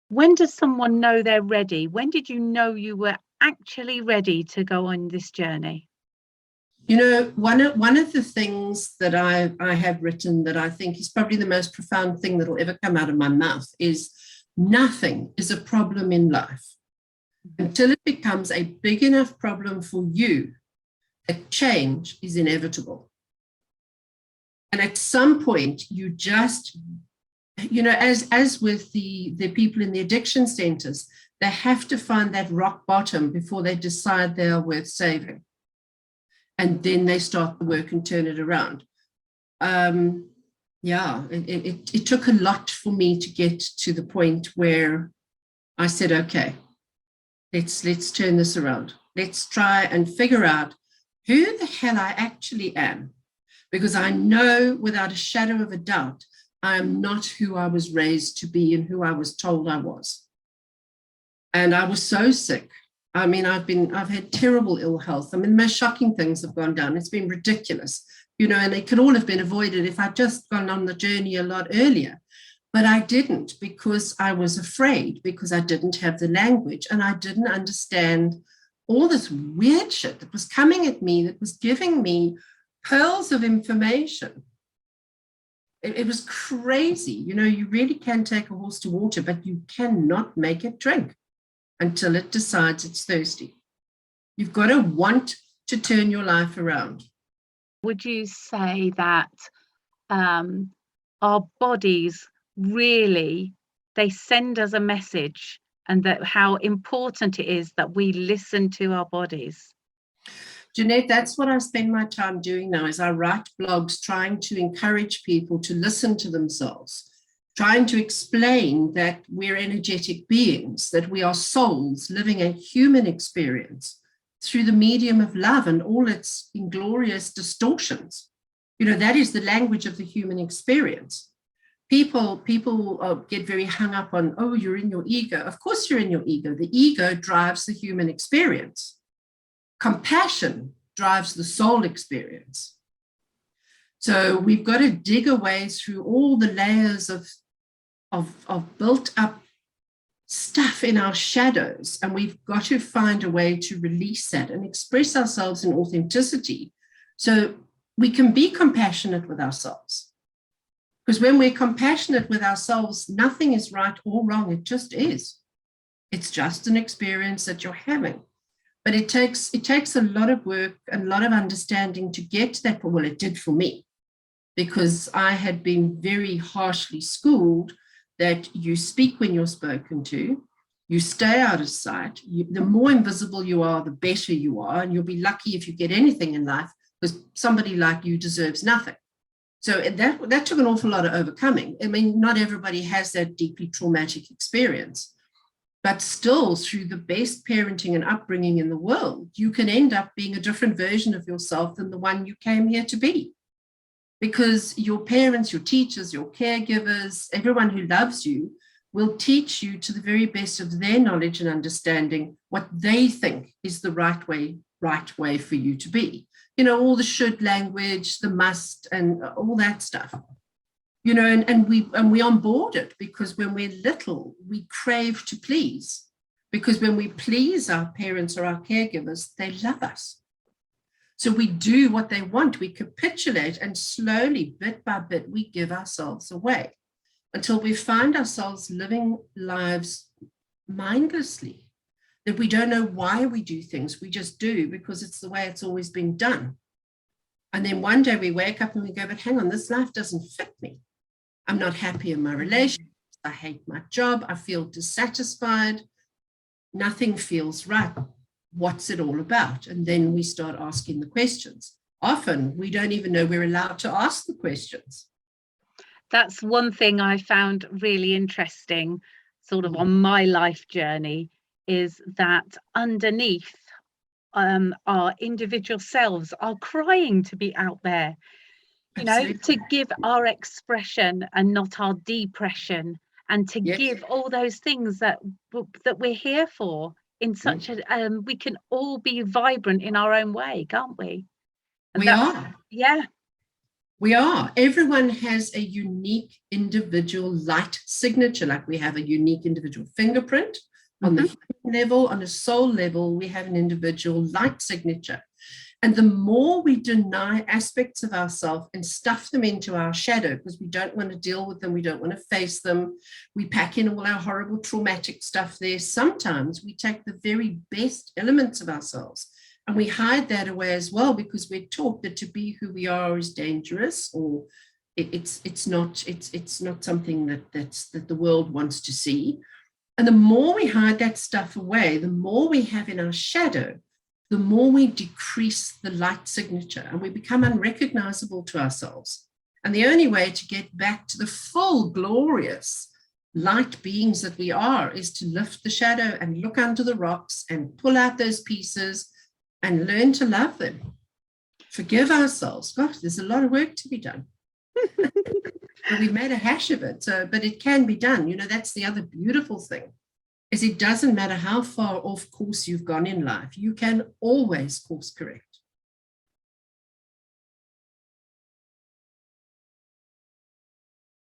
When does someone know they're ready? When did you know you were actually ready to go on this journey? One of the things that I have written that I think is probably the most profound thing that will ever come out of my mouth is nothing is a problem in life until it becomes a big enough problem for you that change is inevitable. And at some point, you just, as with the people in the addiction centers, they have to find that rock bottom before they decide they are worth saving. And then they start the work and turn it around. It took a lot for me to get to the point where I said, okay, let's turn this around. Let's try and figure out who the hell I actually am. Because I know without a shadow of a doubt, I am not who I was raised to be and who I was told I was. And I was so sick. I mean, I've had terrible ill health. I mean, the most shocking things have gone down. It's been ridiculous, and it could all have been avoided if I'd just gone on the journey a lot earlier. But I didn't, because I was afraid, because I didn't have the language and I didn't understand all this weird shit that was coming at me, that was giving me pearls of information. It was crazy. You really can take a horse to water, but you cannot make it drink until it decides it's thirsty. You've got to want to turn your life around. Would you say that our bodies really, they send us a message, and that how important it is that we listen to our bodies? Jeanette, that's what I spend my time doing now, is I write blogs trying to encourage people to listen to themselves, trying to explain that we're energetic beings, that we are souls living a human experience through the medium of love and all its inglorious distortions. That is the language of the human experience. People get very hung up on, oh, you're in your ego. Of course you're in your ego. The ego drives the human experience. Compassion drives the soul experience. So we've got to dig away through all the layers of built up stuff in our shadows, and we've got to find a way to release that and express ourselves in authenticity so we can be compassionate with ourselves. Because when we're compassionate with ourselves, nothing is right or wrong. It just is. It's just an experience that you're having. But it takes a lot of work and a lot of understanding to get to that. Well, it did for me, because I had been very harshly schooled that you speak when you're spoken to, you stay out of sight. The more invisible you are, the better you are, and you'll be lucky if you get anything in life, because somebody like you deserves nothing. So that took an awful lot of overcoming. I mean, not everybody has that deeply traumatic experience. But still, through the best parenting and upbringing in the world, you can end up being a different version of yourself than the one you came here to be. Because your parents, your teachers, your caregivers, everyone who loves you will teach you to the very best of their knowledge and understanding what they think is the right way for you to be. All the should language, the must, and all that stuff. And we onboard it, because when we're little, we crave to please. Because when we please our parents or our caregivers, they love us. So we do what they want, we capitulate, and slowly, bit by bit, we give ourselves away until we find ourselves living lives mindlessly, that we don't know why we do things, we just do because it's the way it's always been done. And then one day we wake up and we go, but hang on, this life doesn't fit me. I'm not happy in my relationships. I hate my job. I feel dissatisfied. Nothing feels right. What's it all about? And then we start asking the questions. Often we don't even know we're allowed to ask the questions. That's one thing I found really interesting, sort of on my life journey, is that underneath our individual selves are crying to be out there. To give our expression and not our depression, and to give all those things that we're here for in such a we can all be vibrant in our own way, can't we? And we are. Yeah. We are. Everyone has a unique individual light signature, like we have a unique individual fingerprint. On the human level, on a soul level, we have an individual light signature. And the more we deny aspects of ourselves and stuff them into our shadow, because we don't want to deal with them, we don't want to face them, we pack in all our horrible traumatic stuff there. Sometimes we take the very best elements of ourselves and we hide that away as well, because we're taught that to be who we are is dangerous, or it's not something that the world wants to see. And the more we hide that stuff away, the more we have in our shadow, the more we decrease the light signature and we become unrecognizable to ourselves. And the only way to get back to the full, glorious light beings that we are is to lift the shadow and look under the rocks and pull out those pieces and learn to love them. Forgive ourselves. Gosh, there's a lot of work to be done. And we've made a hash of it, but it can be done. You know, that's the other beautiful thing, is it doesn't matter how far off course you've gone in life, you can always course correct.